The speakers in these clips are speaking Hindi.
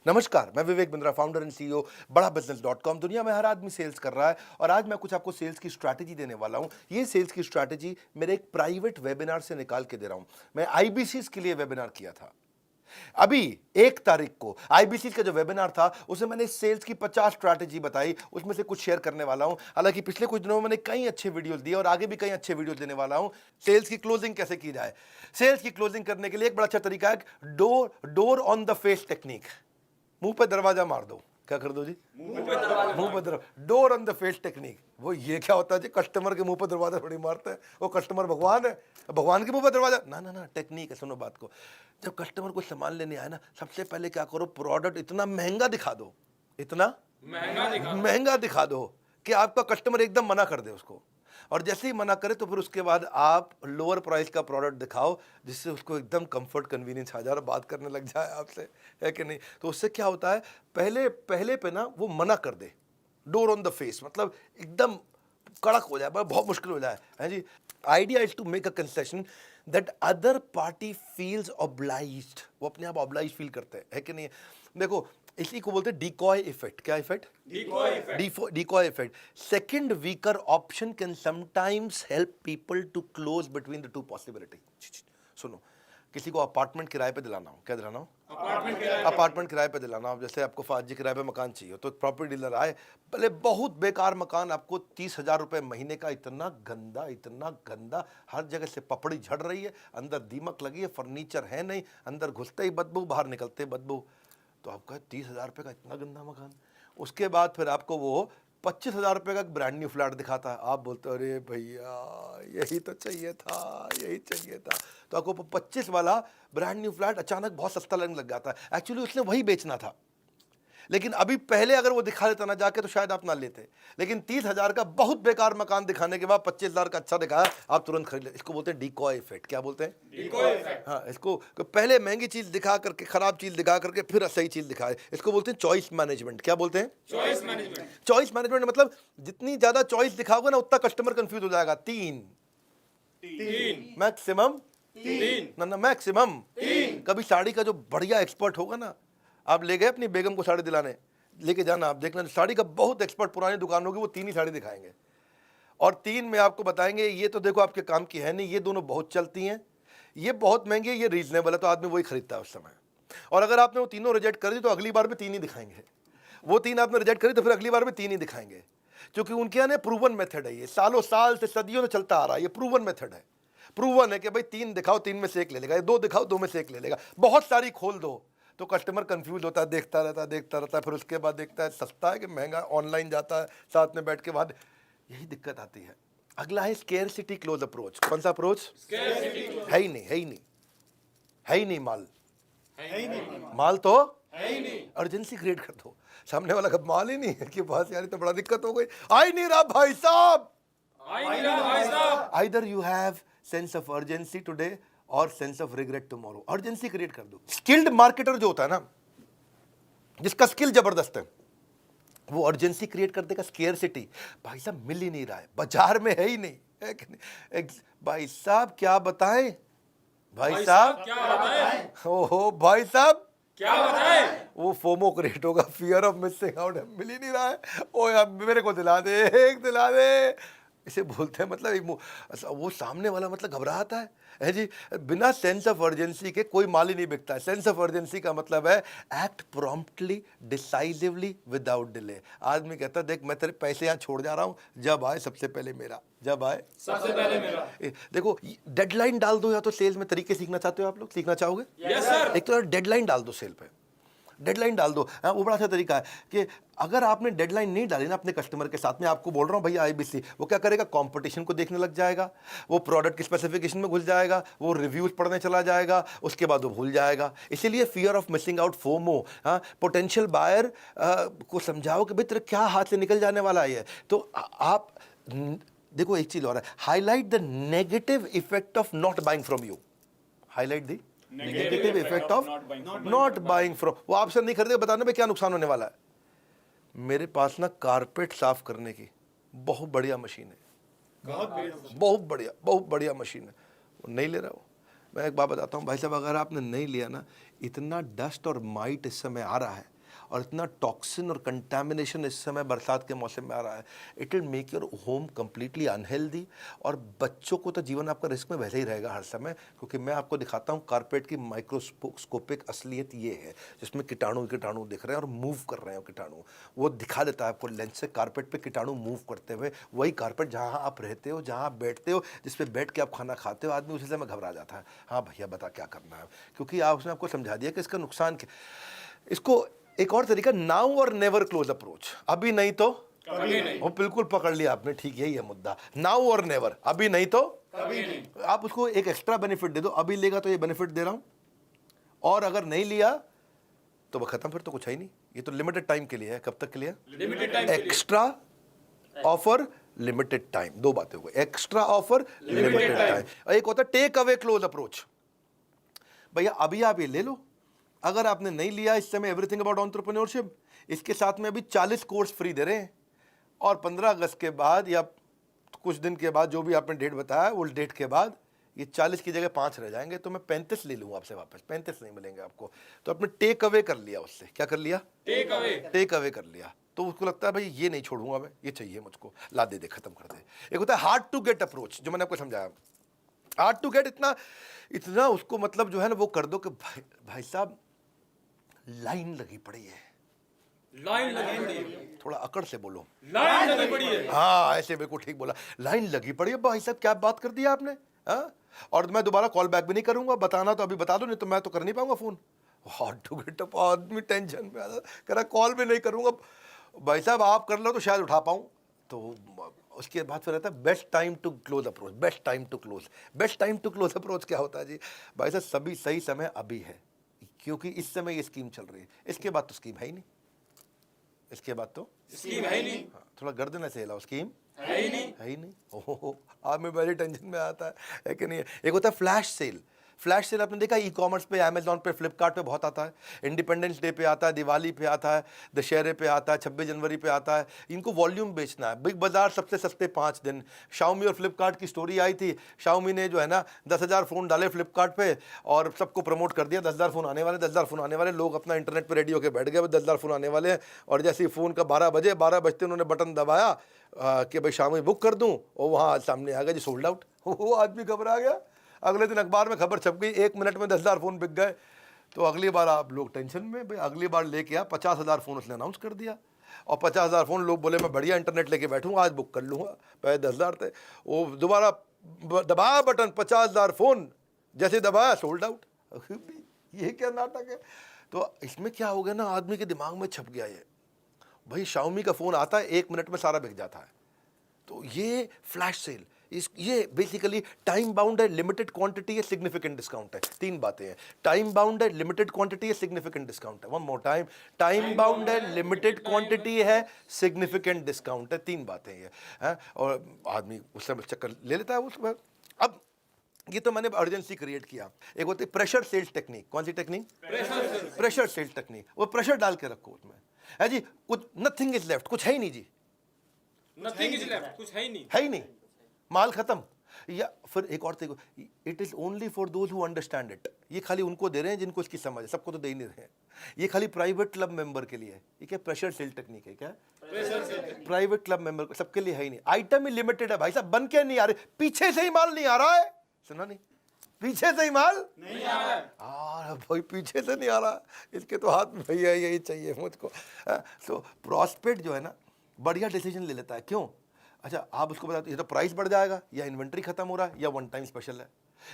नमस्कार, मैं Vivek Bindra, founder and CEO बड़ा बिजनेस डॉट कॉम। दुनिया में हर आदमी सेल्स कर रहा है और आज मैं कुछ आपको सेल्स की स्ट्रैटेजी देने वाला हूं। ये सेल्स की स्ट्रैटेजी मेरे एक प्राइवेट वेबिनार से निकाल के दे रहा हूं। मैं आईबीसी के लिए वेबिनार किया था। अभी 1 तारीख को आईबीसी का जो वेबिनार था उसमें मैंने सेल्स की 50 स्ट्रैटेजी बताई, उसमें से कुछ शेयर करने वाला हूं। हालांकि पिछले कुछ दिनों में मैंने कई अच्छे वीडियोस दिए और आगे भी कई अच्छे वीडियोस देने वाला हूं। सेल्स की क्लोजिंग कैसे की जाए। सेल्स की क्लोजिंग करने के लिए एक बड़ा अच्छा तरीका है door on the face technique. मुंह पे दरवाजा मार दो। क्या कर दो जी? मुंह पे दरवाजा। Door on the face technique. वो ये क्या होता है जी? कस्टमर के मुंह पे दरवाजा थोड़ी मारते हैं। वो कस्टमर भगवान है, भगवान के मुंह पे दरवाजा ना ना ना। टेक्निक है, सुनो बात को। जब कस्टमर को सामान लेने आए ना, सबसे पहले क्या करो, प्रोडक्ट इतना महंगा दिखा दो, इतना महंगा दिखा दो कि आपका कस्टमर एकदम मना कर दे उसको। और जैसे ही मना करे तो फिर उसके बाद आप लोअर प्राइस का प्रोडक्ट दिखाओ जिससे उसको एकदम कंफर्ट कन्वीनियंस आ जाए और बात करने लग जाए आपसे, है कि नहीं? तो उससे क्या होता है, पहले पहले पे ना वो मना कर दे। डोर ऑन द फेस मतलब एकदम कड़क हो जाए, बहुत मुश्किल हो जाए, है जी। Idea is to make a concession that other party feels obliged. वो अपने आप ऑब्लाइज फील करते हैं, है कि नहीं? देखो, इसी को बोलते हैं डिकॉय इफेक्ट। क्या effect? Decoy effect. Second weaker option can sometimes help people to close between the two possibility. सुनो, किसी को अपार्टमेंट किराए पे दिलाना हो, क्या दिलाना हो? अपार्टमेंट किराए पे दिलाना हो। जैसे आपको फाजी किराए पे मकान चाहिए तो एक प्रॉपर्टी डीलर आए, भले बहुत बेकार मकान, आपको 30,000 रुपए महीने का, इतना गंदा, हर जगह से पपड़ी झड़ रही है, अंदर दीमक लगी है, फर्नीचर है नहीं, अंदर घुसते ही बदबू, बाहर निकलते ही बदबू। तो आपका 30,000 रुपये का इतना गंदा मकान। उसके बाद फिर आपको वो 25,000 रुपये का ब्रांड न्यू फ्लैट दिखाता है। आप बोलते हो अरे भैया यही तो चाहिए था, यही चाहिए था। तो आपको 25 वाला ब्रांड न्यू फ्लैट अचानक बहुत सस्ता लगने लग जाता है। एक्चुअली उसने वही बेचना था, लेकिन अभी पहले अगर वो दिखा देता ना जाके तो शायद आप ना लेते। लेकिन 30,000 का बहुत बेकार मकान दिखाने के बाद 25,000 का अच्छा दिखाया, आप तुरंत खरीद ले। इसको बोलते हैं डिकॉय इफेक्ट। क्या बोलते हैं? Decoy effect. हाँ, इसको पहले महंगी चीज दिखा करके, खराब चीज दिखा करके, फिर सही चीज दिखाए। इसको बोलते हैं चॉइस मैनेजमेंट। क्या बोलते हैं? Choice management. चॉइस मैनेजमेंट मतलब जितनी ज्यादा चॉइस दिखाओगे ना उतना कस्टमर कंफ्यूज हो जाएगा। तीन मैक्सिमम, ना मैक्सिमम। कभी साड़ी का जो बढ़िया एक्सपर्ट होगा ना, आप ले गए अपनी बेगम को साड़ी दिलाने, लेके जाना, आप देखना साड़ी का बहुत एक्सपर्ट पुरानी दुकान होगी, वो 3 ही साड़ी दिखाएंगे और 3 में आपको बताएंगे ये तो देखो आपके काम की है नहीं, ये दोनों बहुत चलती हैं, ये बहुत महंगी है, ये रीजनेबल है। तो आदमी वही खरीदता है उस समय। और अगर आपने वो तीनों रिजेक्ट कर दी तो अगली बार भी 3 ही दिखाएंगे। वो 3 आपने रिजेक्ट करी तो फिर अगली बार भी 3 ही दिखाएंगे, क्योंकि उनके यहाँ प्रूवन मेथड है। ये सालों साल से, सदियों से चलता आ रहा है। ये प्रूवन मेथड है। प्रूवन है कि भाई 3 दिखाओ, 3 में से 1 ले लेगा, 2 दिखाओ, 2 में से 1 ले लेगा। बहुत सारी खोल दो तो कस्टमर कंफ्यूज होता है, देखता रहता है, फिर उसके बाद देखता है सस्ता है कि महंगा, ऑनलाइन जाता है, साथ में बैठ के बाद यही दिक्कत आती है। अगला है स्केर्सिटी क्लोज अप्रोच। कौन सा अप्रोच? है ही नहीं, है ही नहीं, है ही नहीं माल, माल तो है ही नहीं। अर्जेंसी क्रिएट कर दो। सामने वाला का माल ही नहीं है कि बस यार तो बड़ा दिक्कत हो गई, आ ही नहीं रहा भाई साहब। Either you have sense of urgency today or sense of regret tomorrow. Urgency create कर दो। स्किल्ड मार्केटर जो होता है ना, जिसका स्किल जबरदस्त है, वो अर्जेंसी क्रिएट कर देगा। स्केर्सिटी, भाई साहब मिल ही नहीं रहा है, बाजार में है ही नहीं, है कि नहीं? भाई साहब क्या बताएं, भाई साहब क्या बताएं, ओहो भाई साहब क्या बताएं। वो फोमो क्रिएट होगा, फियर ऑफ मिसिंग आउट। मिल ही नहीं रहा है, ओ यार मेरे को दिला दे, एक दिला दे, इसे बोलते हैं। मतलब वो सामने वाला मतलब घबराता है जी। बिना सेंस ऑफ अर्जेंसी के कोई माल ही नहीं बिकता है। सेंस ऑफ अर्जेंसी का मतलब है act promptly, decisively, without delay. आदमी कहता है देख मैं तेरे पैसे यहाँ छोड़ जा रहा हूँ, जब आए सबसे पहले मेरा, जब आए सबसे पहले मेरा। देखो डेडलाइन डाल दो, या तो सेल्स में तरीके सीखना चाहते हो आप लोग, सीखना चाहोगे? Yes sir. एक तो डेडलाइन डाल दो, सेल पे डेडलाइन डाल दो। हाँ, वो बड़ा अच्छा तरीका है कि अगर आपने डेडलाइन नहीं डाली ना अपने कस्टमर के साथ में, आपको बोल रहा हूँ भैया आईबीसी, वो क्या करेगा, कंपटीशन को देखने लग जाएगा, वो प्रोडक्ट की स्पेसिफिकेशन में घुस जाएगा, वो रिव्यूज पढ़ने चला जाएगा, उसके बाद वो भूल जाएगा। इसीलिए fear of missing out, FOMO. हाँ, पोटेंशियल बायर को समझाओ कि भाई तेरे क्या हाथ से निकल जाने वाला है। तो आप देखो एक चीज और है, highlight the negative effect of not buying from you. Highlight the negative effect of not buying from. वो आपसे नहीं खरीदे, बताने में क्या नुकसान होने वाला है। मेरे पास ना कारपेट साफ करने की बहुत बढ़िया मशीन है, बहुत बढ़िया मशीन है, वो नहीं ले रहा वो। मैं एक बात बताता हूँ भाई साहब, अगर आपने नहीं लिया ना, इतना डस्ट और माइट इस समय आ रहा है और इतना टॉक्सिन और कंटामिनेशन इस समय बरसात के मौसम में आ रहा है, it will make your home completely unhealthy. और बच्चों को तो जीवन आपका रिस्क में वैसे ही रहेगा हर समय, क्योंकि मैं आपको दिखाता हूँ कारपेट की माइक्रोस्कोपिक असलियत ये है, जिसमें कीटाणु दिख रहे हैं और मूव कर रहे हैं। कीटाणु वो दिखा देता है आपको लेंस से, कारपेट पे कीटाणु मूव करते हुए। वही कारपेट जहाँ आप रहते हो, जहाँ आप बैठते हो, जिस पे बैठ के आप खाना खाते हो, आदमी उसी समय घबरा जाता है, हाँ भैया बता क्या करना है, क्योंकि उसने आपको समझा दिया कि इसका नुकसान क्या। इसको एक और तरीका, नाउ और नेवर क्लोज अप्रोच, अभी नहीं तो कभी नहीं। वो बिल्कुल पकड़ लिया आपने, ठीक यही है मुद्दा, नाउ और नेवर, अभी नहीं तो कभी नहीं। आप उसको एक एक्स्ट्रा बेनिफिट दे दो, अभी लेगा तो ये बेनिफिट दे रहा हूं, और अगर नहीं लिया तो वह खत्म, फिर तो कुछ है ही नहीं। ये तो लिमिटेड टाइम के लिए है। कब तक के लिए? Limited time. Extra offer, limited time, दो बातें हो गई, एक्स्ट्रा ऑफर, लिमिटेड टाइम। एक होता है टेक अवे क्लोज अप्रोच, भैया अभी आप ये ले लो, अगर आपने नहीं लिया इस समय एवरीथिंग अबाउट एंटरप्रेन्योरशिप, इसके साथ में अभी 40 कोर्स फ्री दे रहे हैं, और 15 अगस्त के बाद या कुछ दिन के बाद, जो भी आपने डेट बताया, उस डेट के बाद ये 40 की जगह 5 रह जाएंगे, तो मैं 35 ले लूँगा आपसे वापस, 35 नहीं मिलेंगे आपको। तो आपने टेक अवे कर लिया उससे, क्या कर लिया? टेक अवे कर लिया। तो उसको लगता है भाई ये नहीं छोड़ूंगा मैं, ये चाहिए मुझको, ला दे, खत्म कर दे। एक होता है हार्ड टू गेट अप्रोच, जो मैंने आपको समझाया। हार्ड टू गेट, इतना उसको मतलब जो है ना वो कर दो कि भाई साहब लाइन लगी पड़ी है, लाइन लगी पड़ी है, थोड़ा अकड़ से बोलो, लाइन लगी पड़ी है। हाँ ऐसे बिल्कुल ठीक बोला, लाइन लगी पड़ी है। भाई साहब क्या बात कर दिया आपने, हाँ? और मैं दोबारा कॉल बैक भी नहीं करूंगा, बताना तो अभी बता दो, नहीं तो मैं तो कर नहीं पाऊंगा phone. Hard to get up, आदमी टेंशन में आ कह रहा कॉल भी नहीं करूंगा। भाई साहब आप कर लो तो शायद उठा पाऊं। तो उसके बाद फिर रहता है best time to close approach. Best time to close, best time to close approach क्या होता है जी? भाई साहब सभी सही समय अभी है, क्योंकि इस समय ये स्कीम चल रही है, इसके बाद तो स्कीम है ही नहीं, इसके बाद तो स्कीम है ही नहीं। हाँ, थोड़ा गर्दन ऐसे हिलाओ, स्कीम है ही नहीं, है ही नहीं। ओहो, आज मैं बड़ी टेंशन में आता है कि नहीं? एक होता है फ्लैश सेल। फ्लैश सेल आपने देखा ई कॉमर्स पे, अमेजॉन पे, फ्लिपकार्ट पे बहुत आता है। इंडिपेंडेंस डे पे आता है, दिवाली पे आता है, दशहरे पे आता है, 26 जनवरी पे आता है। इनको वॉल्यूम बेचना है। बिग बाजार सबसे सस्ते 5 दिन। शाओमी और फ्लिपकार्ट की स्टोरी आई थी, शाओमी ने जो है ना 10,000 फ़ोन डाले फ्लिपकार्ट पे और सबको प्रमोट कर दिया, 10,000 फ़ोन आने वाले, 10,000 फ़ोन आने वाले। लोग अपना इंटरनेट पर रेडी होकर बैठ गए, 10,000 फ़ोन आने वाले हैं। और जैसे ही फ़ोन का 12 बजे, 12 बजते उन्होंने बटन दबाया कि भाई शाओमी बुक कर दूँ, और वहाँ सामने आ गया जी सोल्ड आउट। वो आदमी घबरा गया। अगले दिन अखबार में खबर छप गई, 1 मिनट में 10,000 फ़ोन बिक गए। तो अगली बार आप लोग टेंशन में, भाई अगली बार लेके आ, 50,000 फ़ोन उसने अनाउंस कर दिया, और 50,000 फ़ोन लोग बोले मैं बढ़िया इंटरनेट लेके बैठूंगा, आज बुक कर लूँगा। पहले 10,000 थे, वो दोबारा दबाया बटन, 50,000 फ़ोन, जैसे दबाया सोल्ड आउट। ये क्या नाटक है? तो इसमें क्या हो गया ना, आदमी के दिमाग में छप गया ये, भाई शाओमी का फ़ोन आता है 1 मिनट में सारा बिक जाता है। तो ये फ्लैश सेल, ये बेसिकली टाइम बाउंड है, लिमिटेड क्वांटिटी है, सिग्निफिकेंट डिस्काउंट है। 3 बातें हैं, टाइम बाउंड है, लिमिटेड क्वांटिटी है, सिग्निफिकेंट डिस्काउंट है। One more time, time bound है, लिमिटेड क्वांटिटी है, सिग्निफिकेंट डिस्काउंट है। 3 बातें ये हैं, और आदमी उस समय चक्कर ले लेता है उसमें। अब ये तो मैंने अर्जेंसी क्रिएट किया। एक होती है प्रेशर सेल्स टेक्निक। कौन सी टेक्निक? Pressure sales technique. वो प्रेशर डाल के रखो उसमें, है जी, कुछ नथिंग इज लेफ्ट, कुछ है ही नहीं जी, नथिंग इज लेफ्ट, कुछ है ही नहीं, है ही नहीं, माल खत्म। या फिर एक और देखो, it is only for those who understand it. ये खाली उनको दे रहे हैं जिनको इसकी समझ है, सबको तो दे ही नहीं रहे हैं। ये खाली प्राइवेट क्लब मेंबर के लिए है। ये क्या प्रेशर सेल टेक्निक है? क्या प्राइवेट क्लब मेंबर, सबके लिए है ही नहीं। आइटम ही लिमिटेड है भाई साहब, बन के नहीं आ रहे, पीछे से ही माल नहीं आ रहा है। सुना नहीं? पीछे से ही माल नहीं आ रहा है। भाई पीछे से नहीं आ रहा, इसके तो हाथ में भैया यही चाहिए मुझको। तो प्रॉस्पेक्ट जो है ना बढ़िया डिसीजन ले लेता है। क्यों? अच्छा आप उसको बताते, ये तो प्राइस बढ़ जाएगा, या इन्वेंट्री खत्म हो रहा है, या वन टाइम स्पेशल है,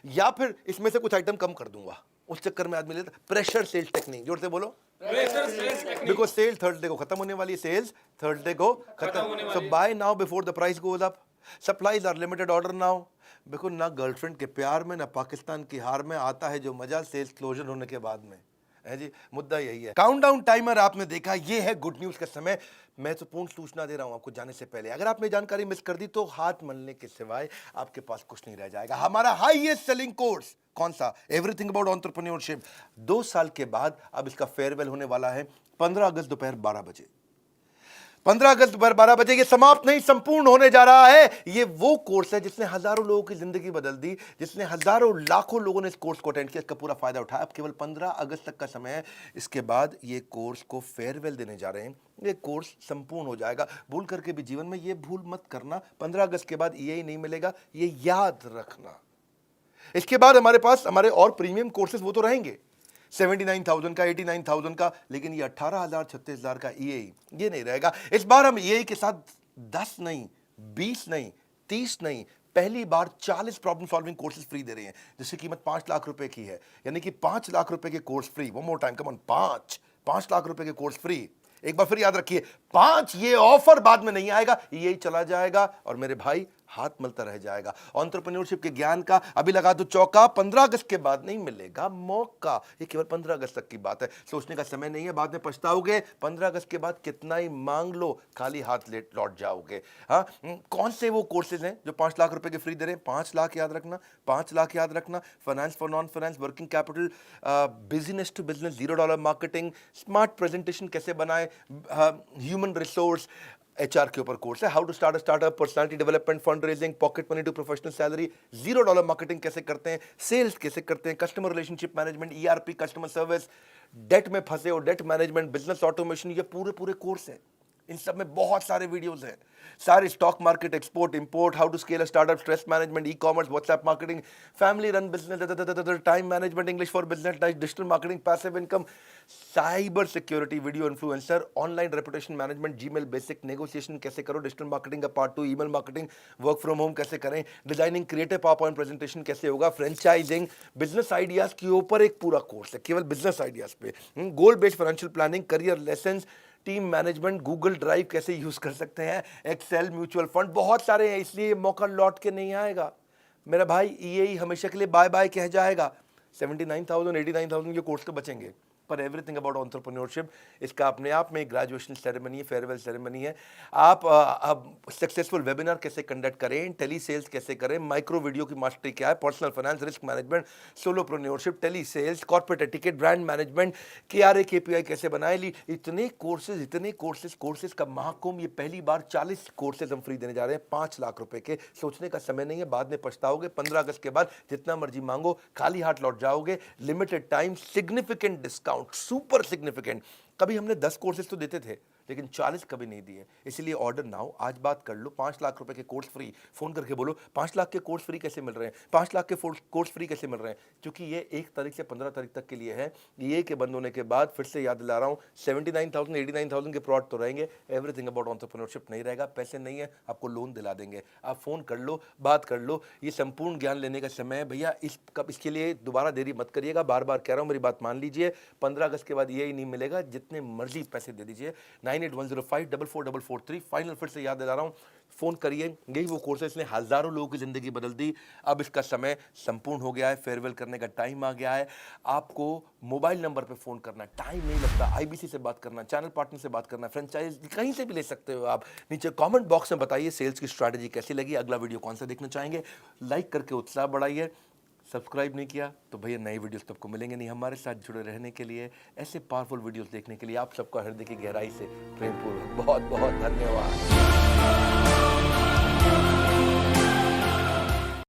या फिर इसमें से कुछ आइटम कम कर दूंगा। उस चक्कर में आदमी लेता प्रेशर सेल्स टेक्निक। जोर से बोलो, pressure sales technique. Because sale Thursday को खत्म होने वाली है, सेल्स थर्सडे को खत्म। So buy now before the price goes up, supplies are limited order now. Because ना गर्लफ्रेंड के प्यार में, ना पाकिस्तान की हार में आता है जो मजा सेल्स क्लोजर होने के बाद में, है जी। मुद्दा यही है। काउंटडाउन टाइमर आपने देखा, ये है गुड न्यूज का समय। मैं तो पूर्ण सूचना दे रहा हूं आपको जाने से पहले, अगर आपने जानकारी मिस कर दी तो हाथ मलने के सिवाय आपके पास कुछ नहीं रह जाएगा। हमारा हाईएस्ट सेलिंग कोर्स कौन सा? Everything about entrepreneurship. 2 साल के बाद अब इसका फेयरवेल होने वाला है 15 अगस्त दोपहर 12 बजे। 15 अगस्त 12 बजे ये समाप्त नहीं, संपूर्ण होने जा रहा है। ये वो कोर्स है जिसने हजारों लोगों की जिंदगी बदल दी, जिसने हजारों लाखों लोगों ने इस कोर्स को अटेंड किया, इसका पूरा फायदा उठाया। अब केवल 15 अगस्त तक का समय है। इसके बाद ये कोर्स को फेयरवेल देने जा रहे हैं। ये कोर्स संपूर्ण हो जाएगा। भूल करके भी जीवन में ये भूल मत करना, 15 अगस्त के बाद ये नहीं मिलेगा, ये याद रखना। इसके बाद हमारे पास हमारे और प्रीमियम कोर्सेज वो तो रहेंगे, 79,000 का, 89,000 का, लेकिन ये 18,000 36,000 का EAE ये नहीं रहेगा। इस बार हम EAE के साथ 10 नहीं, 20 नहीं, 30 नहीं, पहली बार 40 प्रॉब्लम सॉल्विंग कोर्सेज फ्री दे रहे हैं, जिसकी कीमत 5 लाख रुपए की है। यानी कि 5 लाख रुपए के course free. One more time, come on, 5 lakh रुपए के कोर्स फ्री। एक बार फिर याद रखिए, 5, ये ऑफर बाद में नहीं आएगा, यही चला जाएगा और मेरे भाई हाथ मलता रह जाएगा। एंटरप्रेन्योरशिप के ज्ञान का अभी लगा दो चौका, 15 अगस्त के बाद नहीं मिलेगा मौका। ये केवल 15 अगस्त तक की बात है, सोचने का समय नहीं है, बाद में पछताओगे। 15 अगस्त के बाद कितना ही मांग लो, खाली हाथ लौट जाओगे। हाँ, कौन से वो कोर्सेज हैं जो 5 लाख रुपए के फ्री दे रहे हैं? 5 लाख याद रखना, 5 लाख याद रखना। Finance for non finance, working capital, business to business, $0 marketing, smart presentation कैसे बनाए, ह्यूमन रिसोर्स, HR के ऊपर कोर्स है, how to start a startup, personality development, fund raising, pocket money to professional salary, $0 marketing कैसे करते हैं, सेल्स कैसे करते हैं, customer relationship management, ERP, customer service, debt में फंसे हो, डेट मैनेजमेंट, बिजनेस ऑटोमेशन, ये पूरे कोर्स है। इन सब में बहुत सारे वीडियोस हैं, सारे stock market, export import, how to scale a startup, stress management, ecommerce, WhatsApp marketing, family run business, time management, English for business, digital marketing, passive income, cyber security, video influencer, online reputation management, Gmail basic, negotiation कैसे करो, डिजिटल मार्केटिंग का part 2, email marketing, work from home कैसे करें, डिजाइनिंग क्रिएटिव पावरपॉइंट प्रेजेंटेशन कैसे होगा, फ्रेंचाइजिंग, बिजनेस आइडियाज के ऊपर एक पूरा कोर्स है, केवल बिजनेस आइडियाज पे, गोल based financial planning, career lessons, team management, Google drive कैसे यूज कर सकते हैं, एक्सेल, म्यूचुअल फंड, बहुत सारे हैं। इसलिए मौका लौट के नहीं आएगा मेरा भाई, EAE हमेशा के लिए बाय बाय कह जाएगा। 79,000 89,000 के कोर्स तो बचेंगे, पर एवरीथिंग अबाउट एंटरप्रेन्योरशिप, इसका अपने आप में ग्रेजुएशन सेरेमनी है, फेयरवेल सेरेमनी है। आप अब सक्सेसफुल वेबिनार कैसे कंडक्ट करें, टेली सेल्स कैसे करें, माइक्रो वीडियो की मास्टरी क्या है, personal finance, risk management, solopreneurship, tele sales, corporate etiquette, brand management, KRA KPI कैसे बनाए ली, इतने कोर्सेज का महाकुंभ। ये पहली बार 40 कोर्सेज हम फ्री देने जा रहे हैं, 5 लाख रुपए के। सोचने का समय नहीं है, बाद में पछताओगे। 15 अगस्त के बाद जितना मर्जी मांगो, खाली हाथ लौट जाओगे। Limited time, significant discount, super significant. कभी हमने 10 कोर्सेज तो देते थे, लेकिन 40 कभी नहीं दिए। इसलिए ऑर्डर नाउ, आज बात कर लो। 5 लाख रुपए के कोर्स फ्री, फोन करके बोलो 5 लाख के कोर्स फ्री कैसे मिल रहे हैं, 5 लाख के कोर्स फ्री कैसे मिल रहे हैं, क्योंकि ये 1 तारीख से 15 तारीख तक के लिए है। ये के बंद होने के बाद फिर से याद दिला रहा हूँ, 79,000 89,000 के प्लॉट तो रहेंगे। एवरीथिंग अबाउट एंटरप्रेन्योरशिप नहीं रहेगा। पैसे नहीं है, आपको लोन दिला देंगे। आप फोन कर लो, बात कर लो। ये संपूर्ण ज्ञान लेने का समय है भैया। इसके लिए दोबारा देरी मत करिएगा, बार बार कह रहा हूँ, मेरी बात मान लीजिए। 15 अगस्त के बाद ये ही नहीं मिलेगा, जितने मर्जी पैसे दे दीजिए। 9810544443, फाइनल फिर से याद दिला रहा हूँ, फोन करिए। यही वो कोर्स है, इसने हजारों लोगों की जिंदगी बदल दी। अब इसका समय संपूर्ण हो गया है, फेयरवेल करने का टाइम आ गया है। आपको मोबाइल नंबर पे फोन करना, टाइम नहीं लगता। IBC से बात करना, चैनल पार्टनर से बात करना, फ्रेंचाइज कहीं से भी ले सकते हो आप। नीचे कमेंट बॉक्स में बताइए सेल्स की स्ट्रैटेजी कैसी लगी, अगला वीडियो कौन सा देखना चाहेंगे। लाइक करके उत्साह बढ़ाइए। सब्सक्राइब नहीं किया तो भैया नई वीडियोस सबको मिलेंगे नहीं। हमारे साथ जुड़े रहने के लिए, ऐसे पावरफुल वीडियोस देखने के लिए आप सबका हृदय की गहराई से प्रेमपूर्वक बहुत बहुत धन्यवाद।